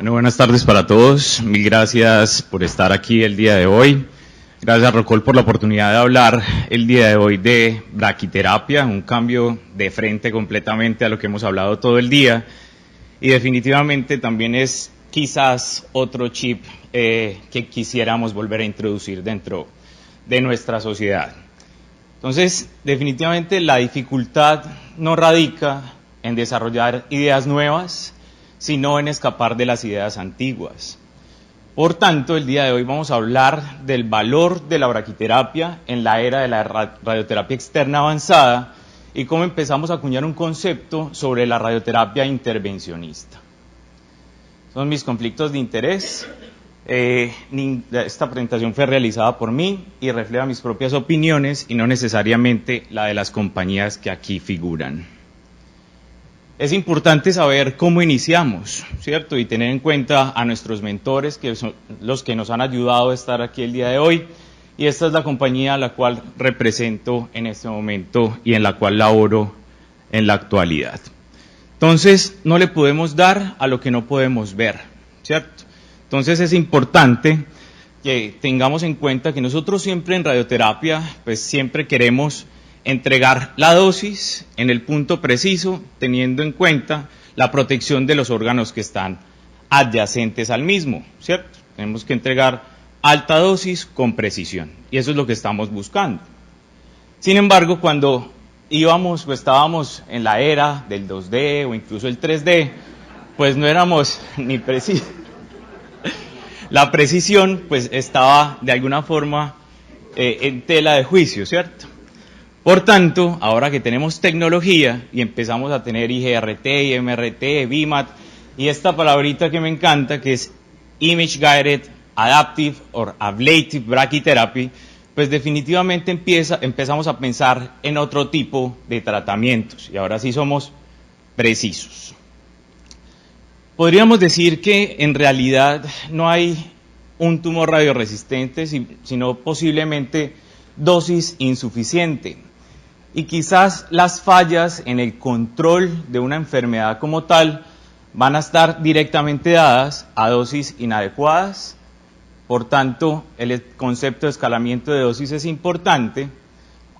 Bueno, buenas tardes para todos. Mil gracias por estar aquí el día de hoy. Gracias, Rocol, por la oportunidad de hablar el día de hoy de braquiterapia, un cambio de frente completamente a lo que hemos hablado todo el día. Y definitivamente también es quizás otro chip que quisiéramos volver a introducir dentro de nuestra sociedad. Entonces, definitivamente la dificultad no radica en desarrollar ideas nuevas, sino en escapar de las ideas antiguas. Por tanto, el día de hoy vamos a hablar del valor de la braquiterapia en la era de la radioterapia externa avanzada y cómo empezamos a acuñar un concepto sobre la radioterapia intervencionista. Son mis conflictos de interés. Esta presentación fue realizada por mí y refleja mis propias opiniones y no necesariamente la de las compañías que aquí figuran. Es importante saber cómo iniciamos, ¿cierto? Y tener en cuenta a nuestros mentores, que son los que nos han ayudado a estar aquí el día de hoy. Y esta es la compañía a la cual represento en este momento y en la cual laboro en la actualidad. Entonces, no le podemos dar a lo que no podemos ver, ¿cierto? Entonces, es importante que tengamos en cuenta que nosotros siempre en radioterapia, pues siempre queremos entregar la dosis en el punto preciso, teniendo en cuenta la protección de los órganos que están adyacentes al mismo, ¿cierto? Tenemos que entregar alta dosis con precisión, y eso es lo que estamos buscando. Sin embargo, cuando íbamos o estábamos en la era del 2D o incluso el 3D, pues no éramos ni precisos. La precisión, pues, estaba de alguna forma en tela de juicio, ¿cierto? Por tanto, ahora que tenemos tecnología y empezamos a tener IGRT, IMRT, BIMAT, y esta palabrita que me encanta, que es Image Guided Adaptive or Ablative Brachytherapy, pues definitivamente empezamos a pensar en otro tipo de tratamientos, y ahora sí somos precisos. Podríamos decir que en realidad no hay un tumor radioresistente, sino posiblemente dosis insuficiente. Y quizás las fallas en el control de una enfermedad como tal van a estar directamente dadas a dosis inadecuadas. Por tanto, el concepto de escalamiento de dosis es importante,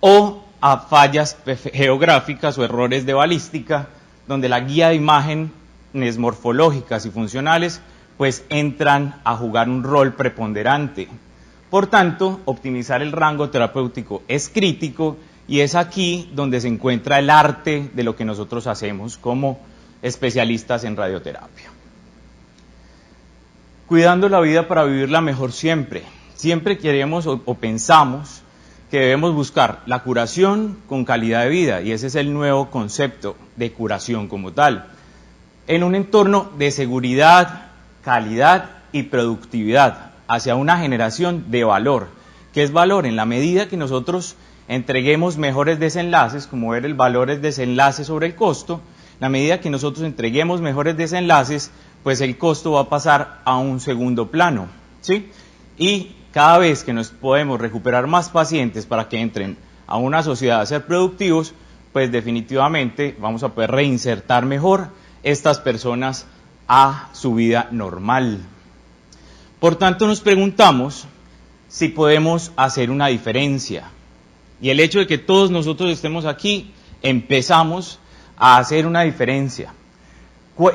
o a fallas geográficas o errores de balística, donde la guía de imágenes morfológicas y funcionales pues entran a jugar un rol preponderante. Por tanto, optimizar el rango terapéutico es crítico, y es aquí donde se encuentra el arte de lo que nosotros hacemos como especialistas en radioterapia. Cuidando la vida para vivirla mejor siempre. Siempre queremos o pensamos que debemos buscar la curación con calidad de vida, y ese es el nuevo concepto de curación como tal, en un entorno de seguridad, calidad y productividad, hacia una generación de valor. ¿Qué es valor? En la medida que nosotros entreguemos mejores desenlaces, como ver el valor es desenlace sobre el costo, la medida que nosotros entreguemos mejores desenlaces, pues el costo va a pasar a un segundo plano, ¿sí? Y cada vez que nos podemos recuperar más pacientes para que entren a una sociedad a ser productivos, pues definitivamente vamos a poder reinsertar mejor estas personas a su vida normal. Por tanto, nos preguntamos si podemos hacer una diferencia. Y el hecho de que todos nosotros estemos aquí, empezamos a hacer una diferencia.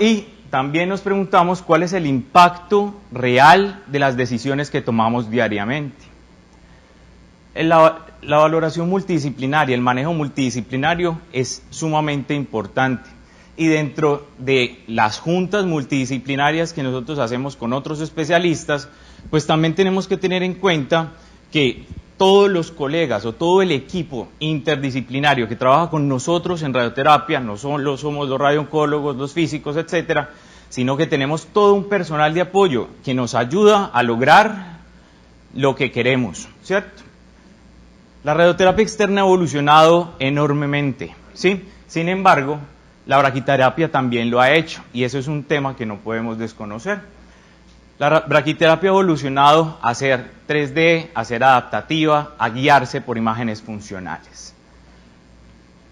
Y también nos preguntamos cuál es el impacto real de las decisiones que tomamos diariamente. La valoración multidisciplinaria, el manejo multidisciplinario es sumamente importante. Y dentro de las juntas multidisciplinarias que nosotros hacemos con otros especialistas, pues también tenemos que tener en cuenta que todos los colegas o todo el equipo interdisciplinario que trabaja con nosotros en radioterapia, no solo somos los radiooncólogos, los físicos, etcétera, sino que tenemos todo un personal de apoyo que nos ayuda a lograr lo que queremos, ¿cierto? La radioterapia externa ha evolucionado enormemente, ¿sí? Sin embargo, la braquiterapia también lo ha hecho, y eso es un tema que no podemos desconocer. La braquiterapia ha evolucionado a ser 3D, a ser adaptativa, a guiarse por imágenes funcionales.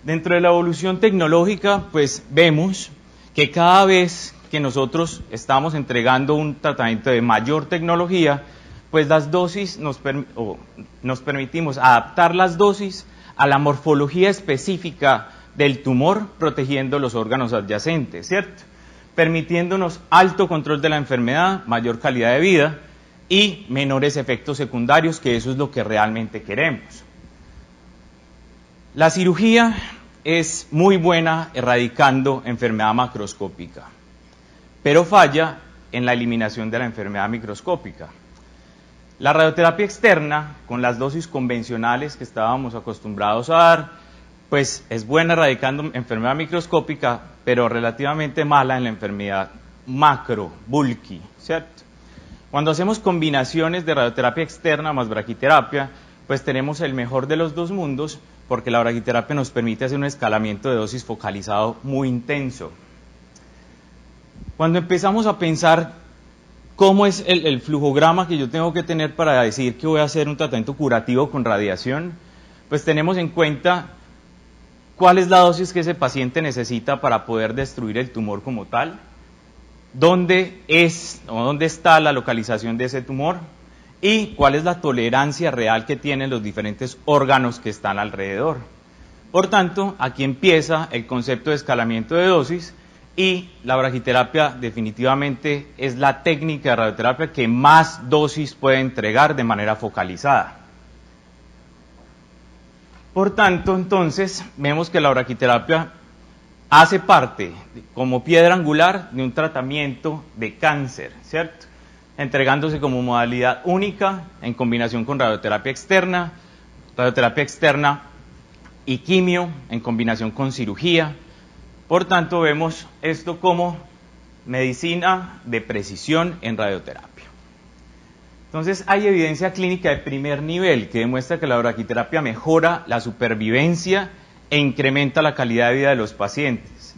Dentro de la evolución tecnológica, pues vemos que cada vez que nosotros estamos entregando un tratamiento de mayor tecnología, pues las dosis nos permitimos adaptar las dosis a la morfología específica del tumor, protegiendo los órganos adyacentes, ¿cierto? Permitiéndonos alto control de la enfermedad, mayor calidad de vida y menores efectos secundarios, que eso es lo que realmente queremos. La cirugía es muy buena erradicando enfermedad macroscópica, pero falla en la eliminación de la enfermedad microscópica. La radioterapia externa, con las dosis convencionales que estábamos acostumbrados a dar, pues es buena erradicando enfermedad microscópica, pero relativamente mala en la enfermedad macro, bulky, ¿cierto? Cuando hacemos combinaciones de radioterapia externa más braquiterapia, pues tenemos el mejor de los dos mundos, porque la braquiterapia nos permite hacer un escalamiento de dosis focalizado muy intenso. Cuando empezamos a pensar cómo es el flujograma que yo tengo que tener para decir que voy a hacer un tratamiento curativo con radiación, pues tenemos en cuenta cuál es la dosis que ese paciente necesita para poder destruir el tumor como tal, dónde está la localización de ese tumor y cuál es la tolerancia real que tienen los diferentes órganos que están alrededor. Por tanto, aquí empieza el concepto de escalamiento de dosis y la braquiterapia definitivamente es la técnica de radioterapia que más dosis puede entregar de manera focalizada. Por tanto, entonces, vemos que la braquiterapia hace parte, como piedra angular, de un tratamiento de cáncer, ¿cierto? Entregándose como modalidad única en combinación con radioterapia externa y quimio en combinación con cirugía. Por tanto, vemos esto como medicina de precisión en radioterapia. Entonces, hay evidencia clínica de primer nivel que demuestra que la braquiterapia mejora la supervivencia e incrementa la calidad de vida de los pacientes.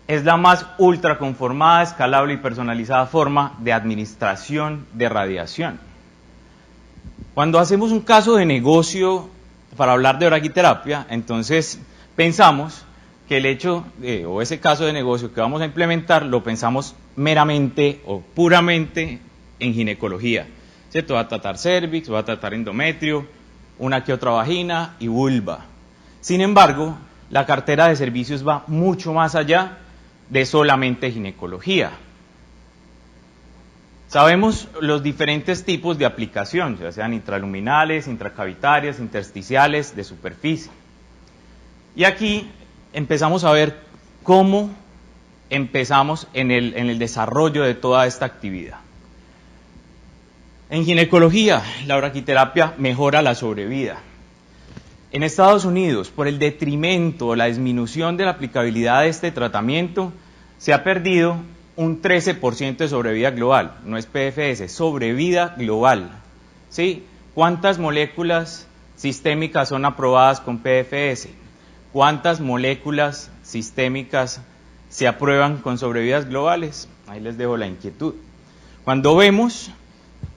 Es la más ultraconformada, escalable y personalizada forma de administración de radiación. Cuando hacemos un caso de negocio para hablar de braquiterapia, entonces pensamos que el hecho o ese caso de negocio que vamos a implementar lo pensamos meramente o puramente en ginecología, ¿cierto? Va a tratar cérvix, va a tratar endometrio, una que otra vagina y vulva. Sin embargo, la cartera de servicios va mucho más allá de solamente ginecología. Sabemos los diferentes tipos de aplicación, ya sean intraluminales, intracavitarias, intersticiales, de superficie. Y aquí empezamos a ver cómo empezamos en el desarrollo de toda esta actividad. En ginecología, la braquiterapia mejora la sobrevida. En Estados Unidos, por el detrimento o la disminución de la aplicabilidad de este tratamiento, se ha perdido un 13% de sobrevida global, no es PFS, sobrevida global. ¿Sí? ¿Cuántas moléculas sistémicas son aprobadas con PFS? ¿Cuántas moléculas sistémicas se aprueban con sobrevidas globales? Ahí les dejo la inquietud. Cuando vemos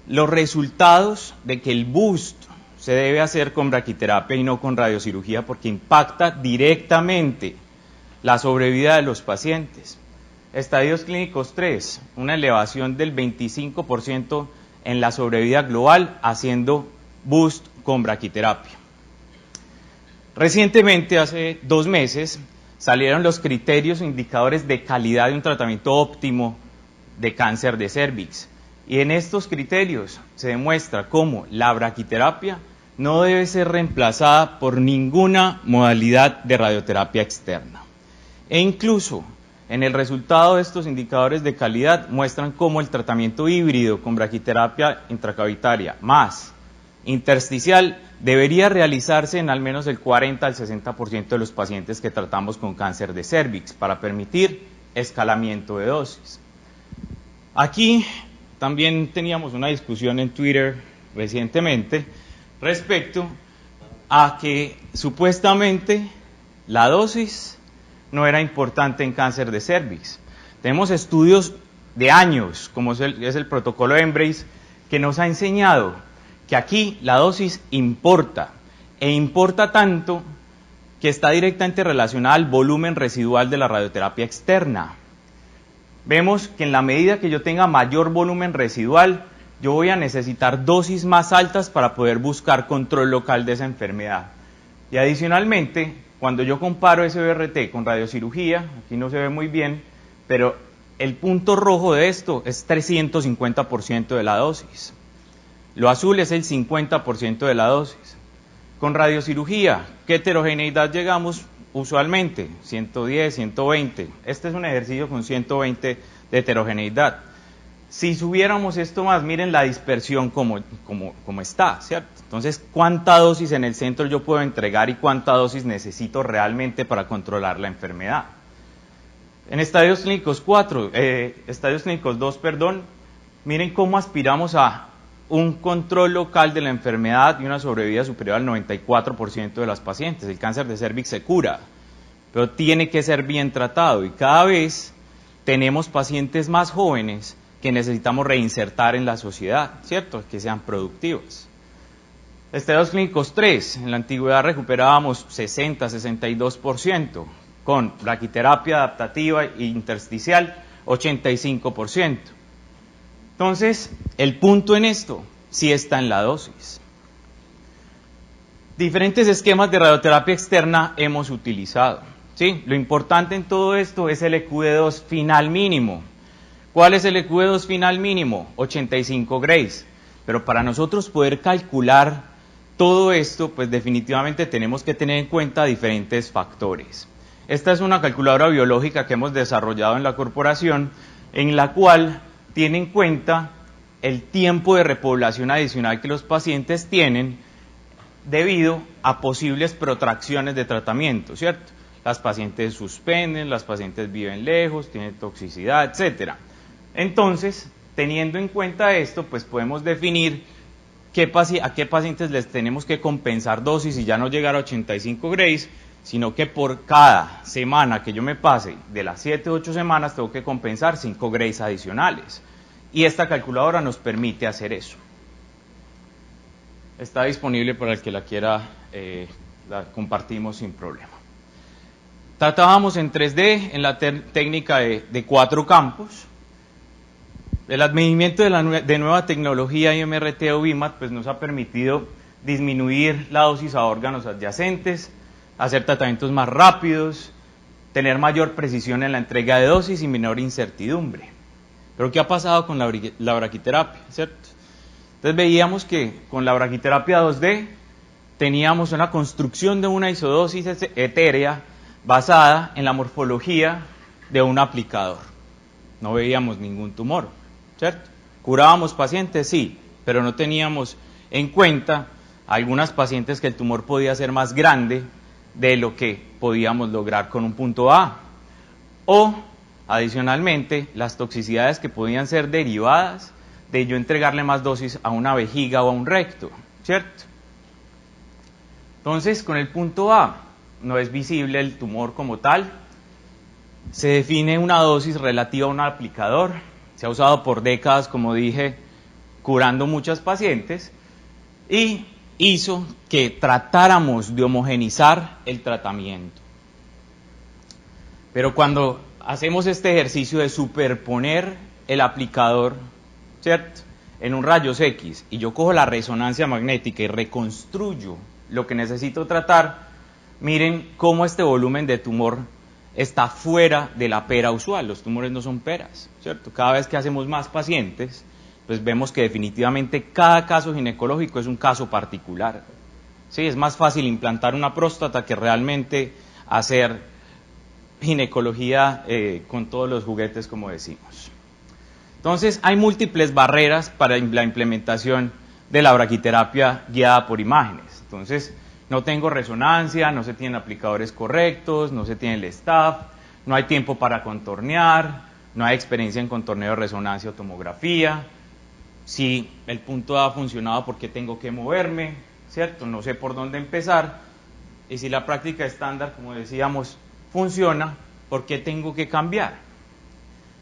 los resultados de que el boost se debe hacer con braquiterapia y no con radiocirugía porque impacta directamente la sobrevida de los pacientes. Estadios clínicos 3, una elevación del 25% en la sobrevida global haciendo boost con braquiterapia. Recientemente, hace 2 meses, salieron los criterios o indicadores de calidad de un tratamiento óptimo de cáncer de cérvix. Y en estos criterios se demuestra cómo la braquiterapia no debe ser reemplazada por ninguna modalidad de radioterapia externa. E incluso en el resultado de estos indicadores de calidad muestran cómo el tratamiento híbrido con braquiterapia intracavitaria más intersticial debería realizarse en al menos el 40 al 60% de los pacientes que tratamos con cáncer de cérvix para permitir escalamiento de dosis. Aquí también teníamos una discusión en Twitter recientemente respecto a que supuestamente la dosis no era importante en cáncer de cérvix. Tenemos estudios de años, como es el protocolo Embrace, que nos ha enseñado que aquí la dosis importa, e importa tanto que está directamente relacionada al volumen residual de la radioterapia externa. vemos que en la medida que yo tenga mayor volumen residual, yo voy a necesitar dosis más altas para poder buscar control local de esa enfermedad. Y adicionalmente, cuando yo comparo SBRT con radiocirugía, aquí no se ve muy bien, pero el punto rojo de esto es 350% de la dosis. Lo azul es el 50% de la dosis. Con radiocirugía, ¿qué heterogeneidad llegamos usualmente? 110, 120. Este es un ejercicio con 120 de heterogeneidad. Si subiéramos esto más, miren la dispersión como está, ¿cierto? Entonces, ¿cuánta dosis en el centro yo puedo entregar y cuánta dosis necesito realmente para controlar la enfermedad? En estadios clínicos 2, miren cómo aspiramos a un control local de la enfermedad y una sobrevida superior al 94% de las pacientes. El cáncer de cervix se cura, pero tiene que ser bien tratado y cada vez tenemos pacientes más jóvenes que necesitamos reinsertar en la sociedad, ¿cierto? Que sean productivos. Estadios clínicos 3, en la antigüedad recuperábamos 60-62%, con braquiterapia adaptativa e intersticial 85%. Entonces, el punto en esto sí está en la dosis. Diferentes esquemas de radioterapia externa hemos utilizado, ¿sí? Lo importante en todo esto es el EQD2 final mínimo. ¿Cuál es el EQD2 final mínimo? 85 Grays. Pero para nosotros poder calcular todo esto, pues definitivamente tenemos que tener en cuenta diferentes factores. Esta es una calculadora biológica que hemos desarrollado en la corporación, en la cual tiene en cuenta el tiempo de repoblación adicional que los pacientes tienen debido a posibles protracciones de tratamiento, ¿cierto? Las pacientes suspenden, las pacientes viven lejos, tienen toxicidad, etcétera. Entonces, teniendo en cuenta esto, pues podemos definir a qué pacientes les tenemos que compensar dosis y ya no llegar a 85 Grays, sino que por cada semana que yo me pase de las 7 o 8 semanas tengo que compensar 5 Grays adicionales. Y esta calculadora nos permite hacer eso. Está disponible para el que la quiera, la compartimos sin problema. Tratábamos en 3D en la técnica de 4 campos. El advenimiento de nueva tecnología IMRT o BIMAT pues nos ha permitido disminuir la dosis a órganos adyacentes, hacer tratamientos más rápidos, tener mayor precisión en la entrega de dosis y menor incertidumbre. Pero ¿qué ha pasado con la braquiterapia? ¿Cierto? Entonces veíamos que con la braquiterapia 2D teníamos una construcción de una isodosis etérea basada en la morfología de un aplicador. No veíamos ningún tumor, ¿cierto? ¿Curábamos pacientes? Sí, pero no teníamos en cuenta algunas pacientes que el tumor podía ser más grande de lo que podíamos lograr con un punto A. O, adicionalmente, las toxicidades que podían ser derivadas de yo entregarle más dosis a una vejiga o a un recto, ¿cierto? Entonces, con el punto A, no es visible el tumor como tal, se define una dosis relativa a un aplicador, se ha usado por décadas, como dije, curando muchas pacientes, y hizo que tratáramos de homogenizar el tratamiento. Pero cuando hacemos este ejercicio de superponer el aplicador, ¿cierto?, en un rayos X, y yo cojo la resonancia magnética y reconstruyo lo que necesito tratar, miren cómo este volumen de tumor está fuera de la pera usual. Los tumores no son peras, ¿cierto? Cada vez que hacemos más pacientes, pues vemos que definitivamente cada caso ginecológico es un caso particular. Sí, es más fácil implantar una próstata que realmente hacer ginecología con todos los juguetes, como decimos. Entonces, hay múltiples barreras para la implementación de la braquiterapia guiada por imágenes. Entonces, no tengo resonancia, no se tienen aplicadores correctos, no se tiene el staff, no hay tiempo para contornear, no hay experiencia en contorneo de resonancia o tomografía. Si el punto A ha funcionado, ¿por qué tengo que moverme? ¿Cierto? No sé por dónde empezar. Y si la práctica estándar, como decíamos, funciona, ¿por qué tengo que cambiar?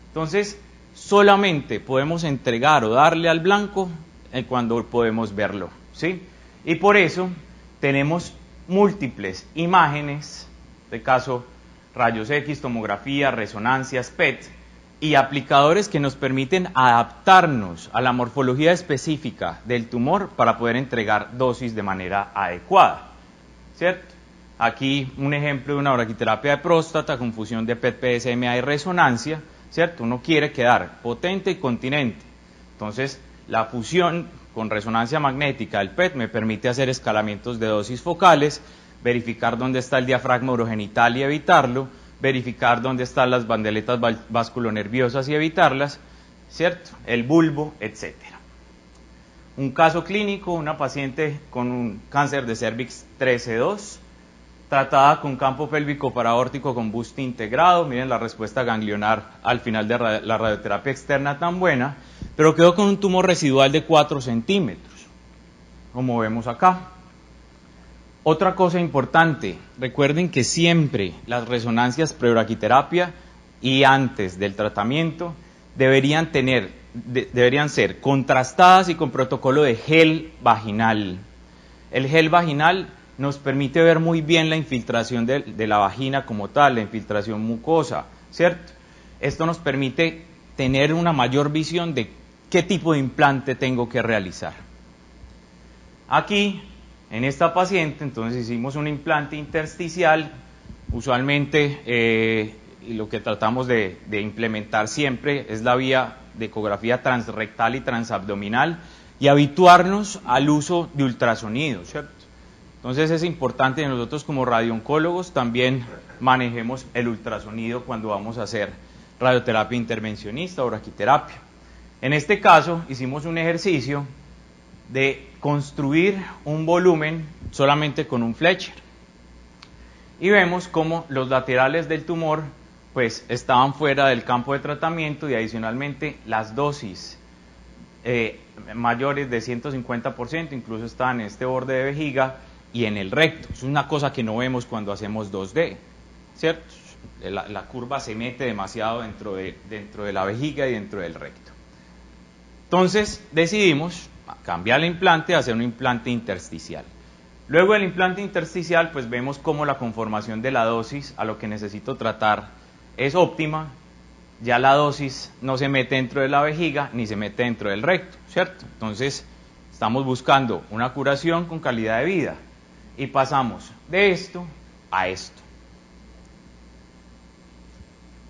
Entonces, solamente podemos entregar o darle al blanco cuando podemos verlo, ¿sí? Y por eso tenemos múltiples imágenes, de caso rayos X, tomografía, resonancias, PET, y aplicadores que nos permiten adaptarnos a la morfología específica del tumor para poder entregar dosis de manera adecuada, ¿cierto? Aquí un ejemplo de una braquiterapia de próstata con fusión de PET-PSMA y resonancia, ¿cierto? Uno quiere quedar potente y continente. Entonces, la fusión con resonancia magnética del PET me permite hacer escalamientos de dosis focales, verificar dónde está el diafragma urogenital y evitarlo, verificar dónde están las bandeletas vasculonerviosas y evitarlas, ¿cierto? El bulbo, etc. Un caso clínico, una paciente con un cáncer de cervix 13-2, tratada con campo pélvico paraórtico con buste integrado. Miren la respuesta ganglionar al final de la radioterapia externa tan buena, pero quedó con un tumor residual de 4 centímetros, como vemos acá. Otra cosa importante, recuerden que siempre las resonancias pre-braquiterapia y antes del tratamiento deberían ser contrastadas y con protocolo de gel vaginal. El gel vaginal nos permite ver muy bien la infiltración de la vagina como tal, la infiltración mucosa, ¿cierto? Esto nos permite tener una mayor visión de qué tipo de implante tengo que realizar. Aquí, en esta paciente, entonces hicimos un implante intersticial, usualmente lo que tratamos de implementar siempre es la vía de ecografía transrectal y transabdominal y habituarnos al uso de ultrasonido, ¿cierto? Entonces es importante que nosotros como radiooncólogos también manejemos el ultrasonido cuando vamos a hacer radioterapia intervencionista o braquiterapia. En este caso hicimos un ejercicio de construir un volumen solamente con un Fletcher. Y vemos cómo los laterales del tumor pues estaban fuera del campo de tratamiento y adicionalmente las dosis mayores de 150% incluso estaban en este borde de vejiga y en el recto. Es una cosa que no vemos cuando hacemos 2D, ¿cierto? La curva se mete demasiado dentro de la vejiga y dentro del recto. Entonces decidimos cambiar el implante, hacer un implante intersticial. Luego del implante intersticial, pues vemos cómo la conformación de la dosis a lo que necesito tratar es óptima. Ya la dosis no se mete dentro de la vejiga ni se mete dentro del recto, ¿cierto? Entonces estamos buscando una curación con calidad de vida y pasamos de esto a esto.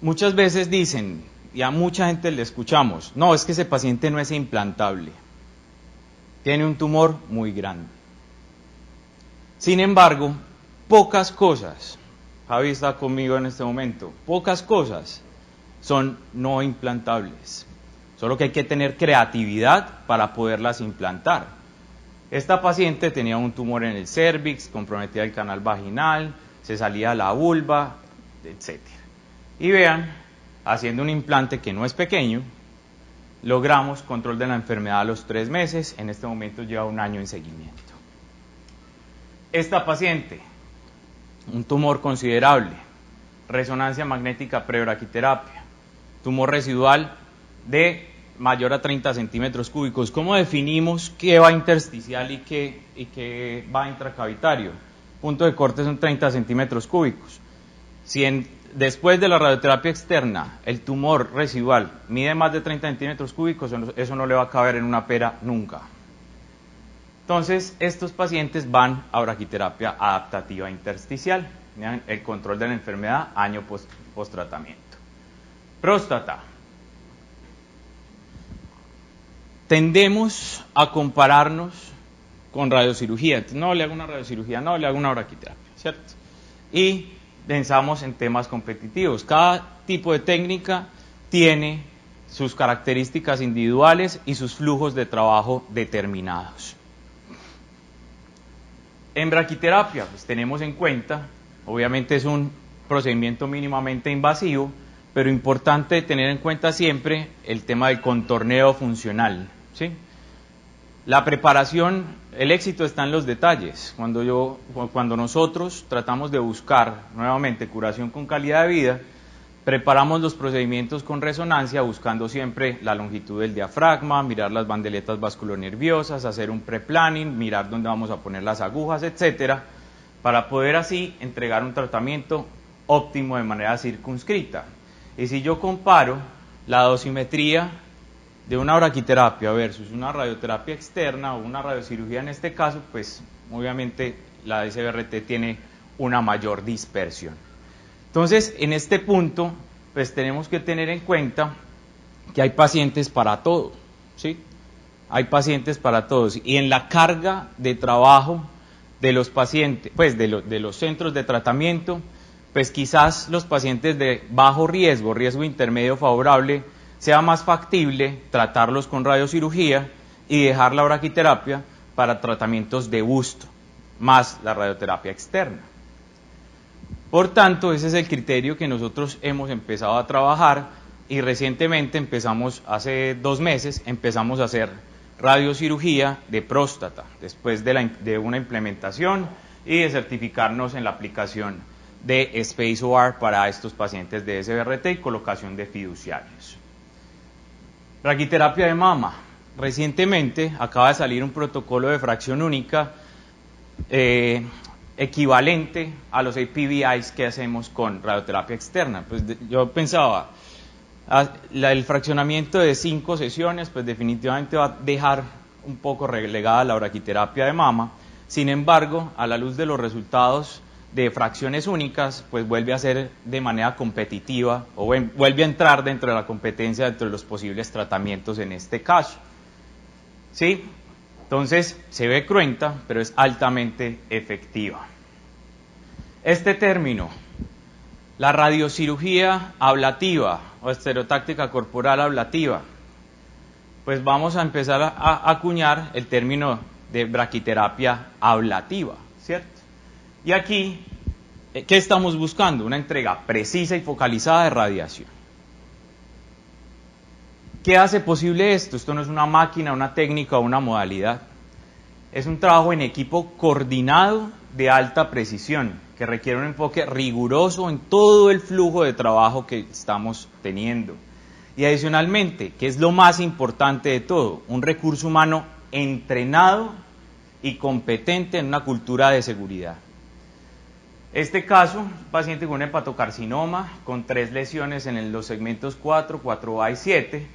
Muchas veces dicen, y a mucha gente le escuchamos, no, es que ese paciente no es implantable, tiene un tumor muy grande. Sin embargo, pocas cosas, Javi está conmigo en este momento, pocas cosas son no implantables, solo que hay que tener creatividad para poderlas implantar. Esta paciente tenía un tumor en el cérvix, comprometía el canal vaginal, se salía la vulva, etc. Y vean, haciendo un implante que no es pequeño, logramos control de la enfermedad a los 3 meses, en este momento lleva 1 año en seguimiento. Esta paciente, un tumor considerable, resonancia magnética pre-braquiterapia, tumor residual de mayor a 30 centímetros cúbicos. ¿Cómo definimos qué va intersticial y qué va intracavitario? Punto de corte son 30 centímetros cúbicos. Si después de la radioterapia externa el tumor residual mide más de 30 centímetros cúbicos, eso no le va a caber en una pera nunca. Entonces, estos pacientes van a braquiterapia adaptativa intersticial. Vean el control de la enfermedad año post-tratamiento. Próstata. Tendemos a compararnos con radiocirugía. Entonces, no le hago una radiocirugía, no le hago una braquiterapia, ¿cierto? Y pensamos en temas competitivos. Cada tipo de técnica tiene sus características individuales y sus flujos de trabajo determinados. En braquiterapia, pues tenemos en cuenta, obviamente es un procedimiento mínimamente invasivo, pero importante tener en cuenta siempre el tema del contorneo funcional, ¿sí? La preparación, el éxito está en los detalles. Cuando nosotros tratamos de buscar nuevamente curación con calidad de vida, preparamos los procedimientos con resonancia buscando siempre la longitud del diafragma, mirar las bandeletas vasculonerviosas, hacer un pre-planning, mirar dónde vamos a poner las agujas, etcétera, para poder así entregar un tratamiento óptimo de manera circunscrita. Y si yo comparo la dosimetría de una braquiterapia versus una radioterapia externa o una radiocirugía en este caso, pues obviamente la SBRT tiene una mayor dispersión. Entonces, en este punto, pues tenemos que tener en cuenta que hay pacientes para todo, ¿sí? Hay pacientes para todos, y en la carga de trabajo de los pacientes, pues de los centros de tratamiento, pues quizás los pacientes de bajo riesgo, riesgo intermedio favorable, sea más factible tratarlos con radiocirugía y dejar la braquiterapia para tratamientos de busto, más la radioterapia externa. Por tanto, ese es el criterio que nosotros hemos empezado a trabajar y recientemente empezamos, hace 2 meses, empezamos a hacer radiocirugía de próstata, después de una implementación y de certificarnos en la aplicación de SpaceOAR para estos pacientes de SBRT y colocación de fiduciarios. Braquiterapia de mama. Recientemente acaba de salir un protocolo de fracción única equivalente a los APVIs que hacemos con radioterapia externa. Pues yo pensaba, el fraccionamiento de 5 sesiones, pues definitivamente va a dejar un poco relegada la braquiterapia de mama. Sin embargo, a la luz de los resultados de fracciones únicas, pues vuelve a ser de manera competitiva o vuelve a entrar dentro de la competencia dentro de los posibles tratamientos en este caso. ¿Sí? Entonces, se ve cruenta, pero es altamente efectiva. Este término, la radiocirugía ablativa o estereotáctica corporal ablativa, pues vamos a empezar a acuñar el término de braquiterapia ablativa, ¿cierto? Y aquí, ¿qué estamos buscando? Una entrega precisa y focalizada de radiación. ¿Qué hace posible esto? Esto no es una máquina, una técnica o una modalidad. Es un trabajo en equipo coordinado de alta precisión, que requiere un enfoque riguroso en todo el flujo de trabajo que estamos teniendo. Y adicionalmente, que es lo más importante de todo, un recurso humano entrenado y competente en una cultura de seguridad. Este caso, un paciente con un hepatocarcinoma, con 3 lesiones en los segmentos 4, 4A y 7,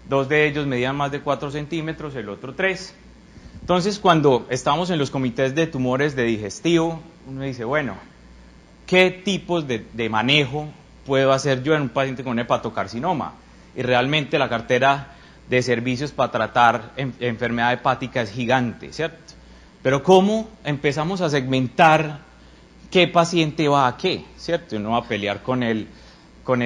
2 de ellos medían más de 4 centímetros, el otro 3. Entonces, cuando estamos en los comités de tumores de digestivo, uno dice, bueno, ¿qué tipos de manejo puedo hacer yo en un paciente con hepatocarcinoma? Y realmente la cartera de servicios para tratar enfermedad hepática es gigante, ¿cierto? Pero ¿cómo empezamos a segmentar qué paciente va a qué, ¿cierto? Uno va a pelear con el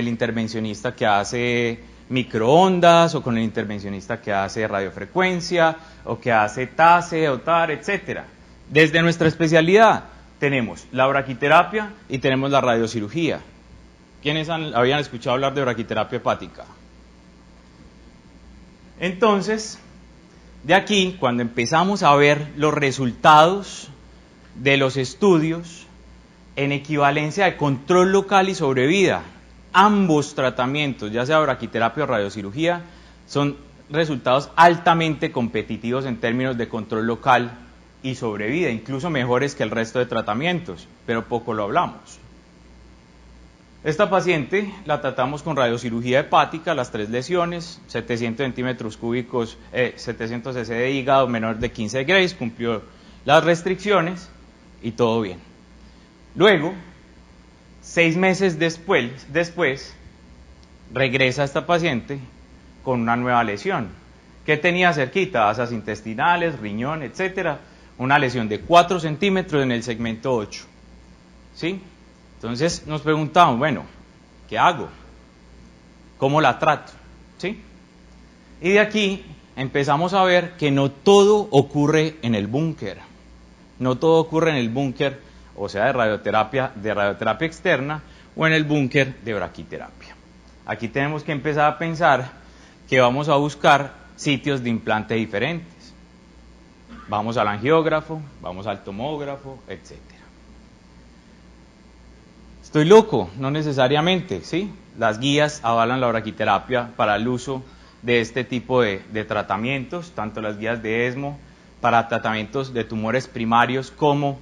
intervencionista que hace microondas, o con el intervencionista que hace radiofrecuencia, o que hace TACE, o TAR, etc. Desde nuestra especialidad tenemos la braquiterapia y tenemos la radiocirugía. ¿Quiénes habían escuchado hablar de braquiterapia hepática? Entonces, de aquí, cuando empezamos a ver los resultados de los estudios en equivalencia de control local y sobrevida, ambos tratamientos, ya sea braquiterapia o radiocirugía, son resultados altamente competitivos en términos de control local y sobrevida, incluso mejores que el resto de tratamientos, pero poco lo hablamos. Esta paciente la tratamos con radiocirugía hepática, las 3 lesiones, 700 centímetros cúbicos, 700 cc de hígado, menor de 15 Grays, cumplió las restricciones y todo bien. Luego, 6 meses después, regresa esta paciente con una nueva lesión. ¿Qué tenía cerquita? Asas intestinales, riñón, etc. Una lesión de 4 centímetros en el segmento 8. ¿Sí? Entonces nos preguntamos, bueno, ¿qué hago? ¿Cómo la trato? ¿Sí? Y de aquí empezamos a ver que no todo ocurre en el búnker. No todo ocurre en el búnker, o sea, de radioterapia externa, o en el búnker de braquiterapia. Aquí tenemos que empezar a pensar que vamos a buscar sitios de implante diferentes. Vamos al angiógrafo, vamos al tomógrafo, etc. Estoy loco, no necesariamente, ¿sí? Las guías avalan la braquiterapia para el uso de este tipo de tratamientos, tanto las guías de ESMO para tratamientos de tumores primarios como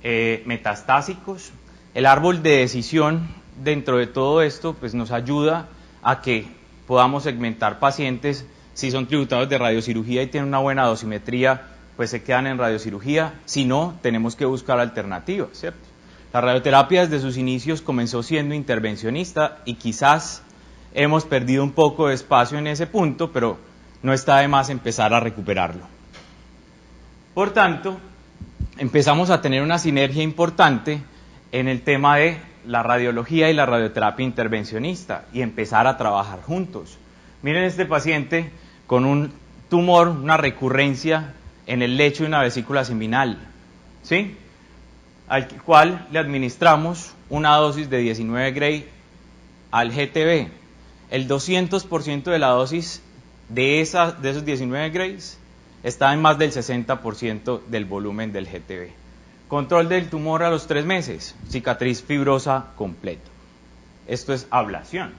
metastásicos. El árbol de decisión dentro de todo esto pues nos ayuda a que podamos segmentar pacientes. Si son tributados de radiocirugía y tienen una buena dosimetría, pues se quedan en radiocirugía. Si no, tenemos que buscar alternativas, ¿cierto? La radioterapia desde sus inicios comenzó siendo intervencionista y quizás hemos perdido un poco de espacio en ese punto, pero no está de más empezar a recuperarlo. Por tanto, empezamos a tener una sinergia importante en el tema de la radiología y la radioterapia intervencionista y empezar a trabajar juntos. Miren este paciente con un tumor, una recurrencia en el lecho de una vesícula seminal, ¿sí? Al cual le administramos una dosis de 19 Gray al GTB. El 200% de la dosis de esos 19 Grays está en más del 60% del volumen del GTB. Control del tumor a los 3 meses, cicatriz fibrosa completo. Esto es ablación.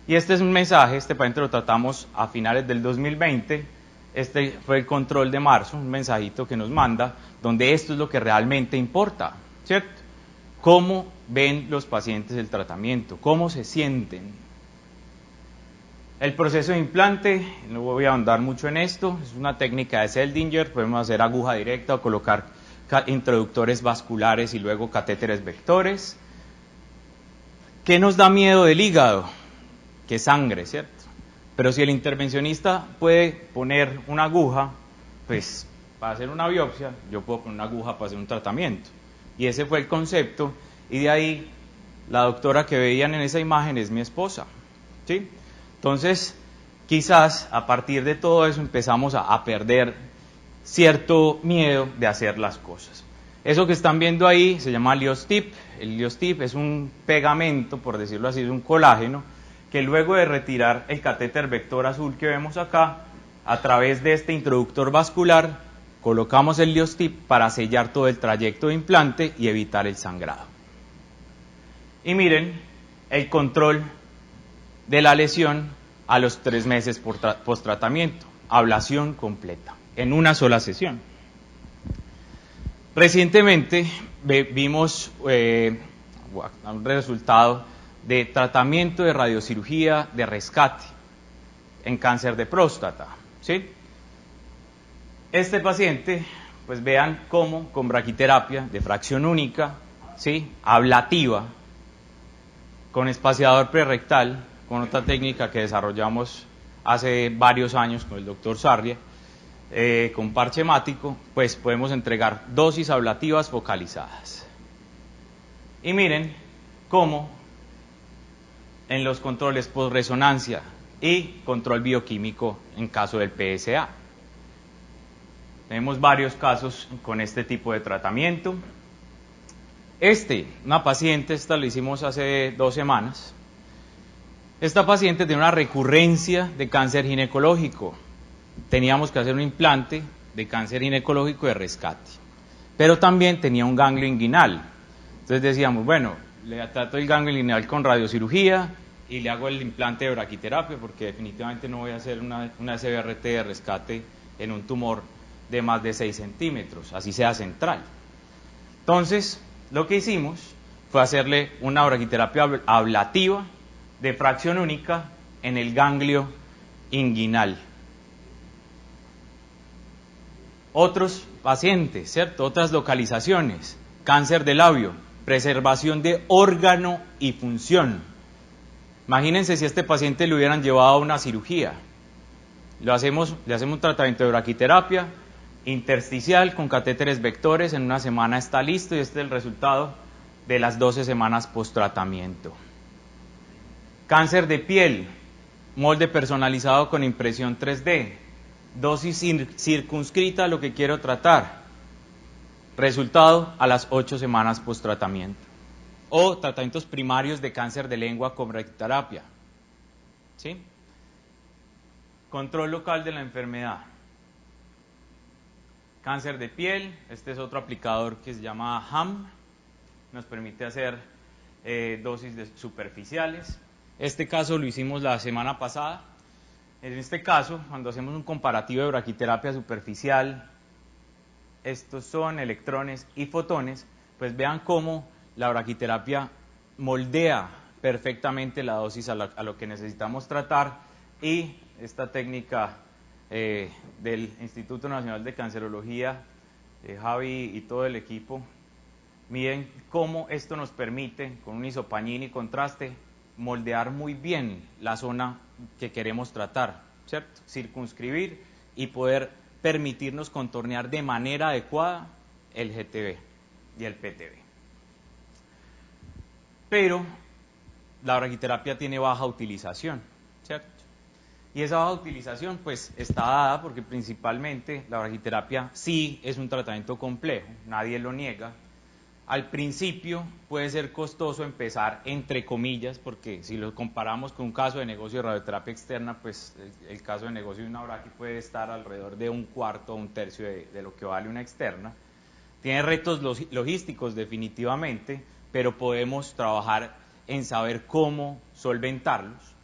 Y este es un mensaje, este paciente lo tratamos a finales del 2020, este fue el control de marzo, un mensajito que nos manda, donde esto es lo que realmente importa, ¿cierto? ¿Cómo ven los pacientes el tratamiento? ¿Cómo se sienten? El proceso de implante, no voy a ahondar mucho en esto, es una técnica de Seldinger, podemos hacer aguja directa o colocar introductores vasculares y luego catéteres vectores. ¿Qué nos da miedo del hígado? Que sangre, ¿cierto? Pero si el intervencionista puede poner una aguja, pues para hacer una biopsia, yo puedo poner una aguja para hacer un tratamiento. Y ese fue el concepto, y de ahí la doctora que veían en esa imagen es mi esposa, ¿sí? Entonces, quizás a partir de todo eso empezamos a perder cierto miedo de hacer las cosas. Eso que están viendo ahí se llama Liostip. El Liostip es un pegamento, por decirlo así, es un colágeno, que luego de retirar el catéter vector azul que vemos acá, a través de este introductor vascular, colocamos el Liostip para sellar todo el trayecto de implante y evitar el sangrado. Y miren el control de la lesión a los 3 meses post-tratamiento, ablación completa, en una sola sesión. Recientemente vimos un resultado de tratamiento de radiocirugía de rescate en cáncer de próstata, ¿sí? Este paciente, pues vean cómo con braquiterapia de fracción única, ¿sí? Ablativa, con espaciador prerectal, con otra técnica que desarrollamos hace varios años con el doctor Sarria, con parche hemático, pues podemos entregar dosis ablativas focalizadas. Y miren cómo en los controles post-resonancia y control bioquímico en caso del PSA. Tenemos varios casos con este tipo de tratamiento. Una paciente, esta la hicimos hace 2 semanas. Esta paciente tiene una recurrencia de cáncer ginecológico. Teníamos que hacer un implante de cáncer ginecológico de rescate. Pero también tenía un ganglio inguinal. Entonces decíamos, bueno, le trato el ganglio inguinal con radiocirugía y le hago el implante de braquiterapia porque definitivamente no voy a hacer una SBRT de rescate en un tumor de más de 6 centímetros, así sea central. Entonces, lo que hicimos fue hacerle una braquiterapia ablativa de fracción única en el ganglio inguinal. Otros pacientes, ¿cierto? Otras localizaciones, cáncer de labio, preservación de órgano y función. Imagínense si a este paciente le hubieran llevado a una cirugía. Le hacemos un tratamiento de braquiterapia intersticial con catéteres vectores, en una semana está listo y este es el resultado de las 12 semanas post-tratamiento. Cáncer de piel, molde personalizado con impresión 3D, dosis circunscrita a lo que quiero tratar, resultado a las 8 semanas post-tratamiento. O tratamientos primarios de cáncer de lengua con braquiterapia, ¿sí? Control local de la enfermedad. Cáncer de piel, este es otro aplicador que se llama HAM, nos permite hacer dosis superficiales. Este caso lo hicimos la semana pasada. En este caso, cuando hacemos un comparativo de braquiterapia superficial, estos son electrones y fotones, pues vean cómo la braquiterapia moldea perfectamente la dosis a lo que necesitamos tratar y esta técnica del Instituto Nacional de Cancerología, Javi y todo el equipo, miren cómo esto nos permite, con un isopañín y contraste, moldear muy bien la zona que queremos tratar, ¿cierto? Circunscribir y poder permitirnos contornear de manera adecuada el GTB y el PTB. Pero la braquiterapia tiene baja utilización, ¿cierto? Y esa baja utilización pues está dada porque principalmente la braquiterapia sí es un tratamiento complejo, nadie lo niega. Al principio puede ser costoso empezar, entre comillas, porque si lo comparamos con un caso de negocio de radioterapia externa, pues el caso de negocio de una braqui puede estar alrededor de un cuarto o un tercio de lo que vale una externa. Tiene retos logísticos definitivamente, pero podemos trabajar en saber cómo solventarlos.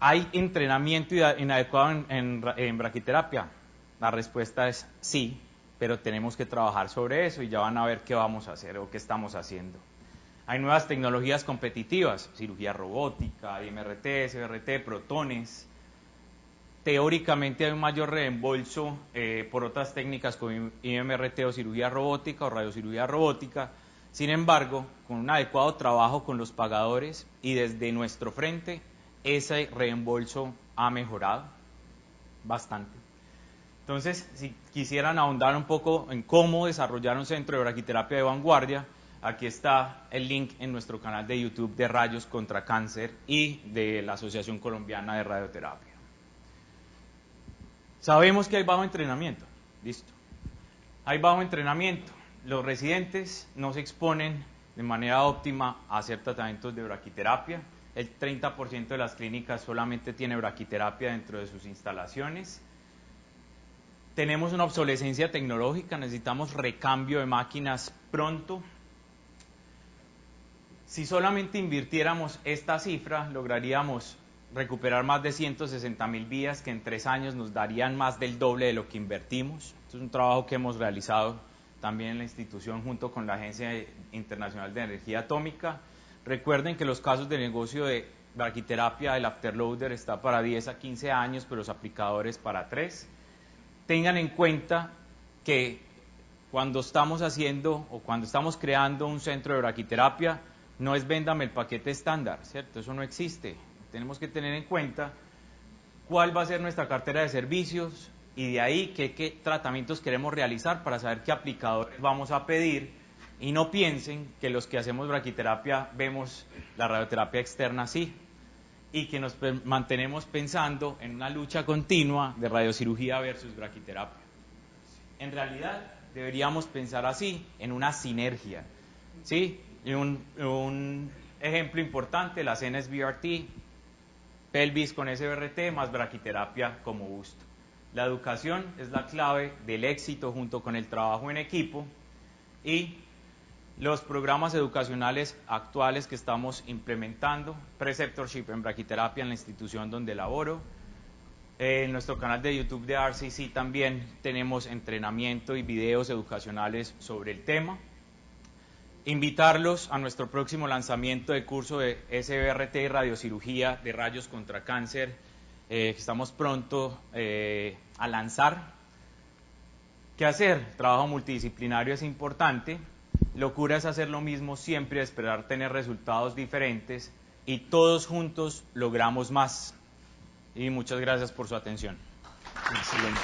¿Hay entrenamiento inadecuado en braquiterapia? La respuesta es sí, pero tenemos que trabajar sobre eso y ya van a ver qué vamos a hacer o qué estamos haciendo. Hay nuevas tecnologías competitivas, cirugía robótica, IMRT, SBRT, protones. Teóricamente hay un mayor reembolso por otras técnicas como IMRT o cirugía robótica o radiocirugía robótica. Sin embargo, con un adecuado trabajo con los pagadores y desde nuestro frente, ese reembolso ha mejorado bastante. Entonces, si quisieran ahondar un poco en cómo desarrollar un centro de braquiterapia de vanguardia, aquí está el link en nuestro canal de YouTube de Rayos contra Cáncer y de la Asociación Colombiana de Radioterapia. Sabemos que hay bajo entrenamiento, listo. Hay bajo entrenamiento. Los residentes no se exponen de manera óptima a hacer tratamientos de braquiterapia. El 30% de las clínicas solamente tiene braquiterapia dentro de sus instalaciones. Tenemos una obsolescencia tecnológica, necesitamos recambio de máquinas pronto. Si solamente invirtiéramos esta cifra, lograríamos recuperar más de 160.000 vidas que en 3 años nos darían más del doble de lo que invertimos. Esto es un trabajo que hemos realizado también en la institución junto con la Agencia Internacional de Energía Atómica. Recuerden que los casos de negocio de braquiterapia, el afterloader está para 10 a 15 años, pero los aplicadores para 3. Tengan en cuenta que cuando estamos haciendo o cuando estamos creando un centro de braquiterapia, no es véndame el paquete estándar, ¿cierto? Eso no existe. Tenemos que tener en cuenta cuál va a ser nuestra cartera de servicios y de ahí qué tratamientos queremos realizar para saber qué aplicadores vamos a pedir y no piensen que los que hacemos braquiterapia vemos la radioterapia externa así y que nos mantenemos pensando en una lucha continua de radiocirugía versus braquiterapia. En realidad deberíamos pensar así, en una sinergia, ¿sí? Y un ejemplo importante, la CNS-BRT, pelvis con SBRT más braquiterapia como busto. La educación es la clave del éxito junto con el trabajo en equipo y los programas educacionales actuales que estamos implementando, preceptorship en braquiterapia en la institución donde laboro. En nuestro canal de YouTube de RCC también tenemos entrenamiento y videos educacionales sobre el tema. Invitarlos a nuestro próximo lanzamiento de curso de SBRT y radiocirugía de rayos contra cáncer, que estamos pronto a lanzar. ¿Qué hacer? Trabajo multidisciplinario es importante. Locura es hacer lo mismo siempre, esperar tener resultados diferentes y todos juntos logramos más. Y muchas gracias por su atención. Excelente.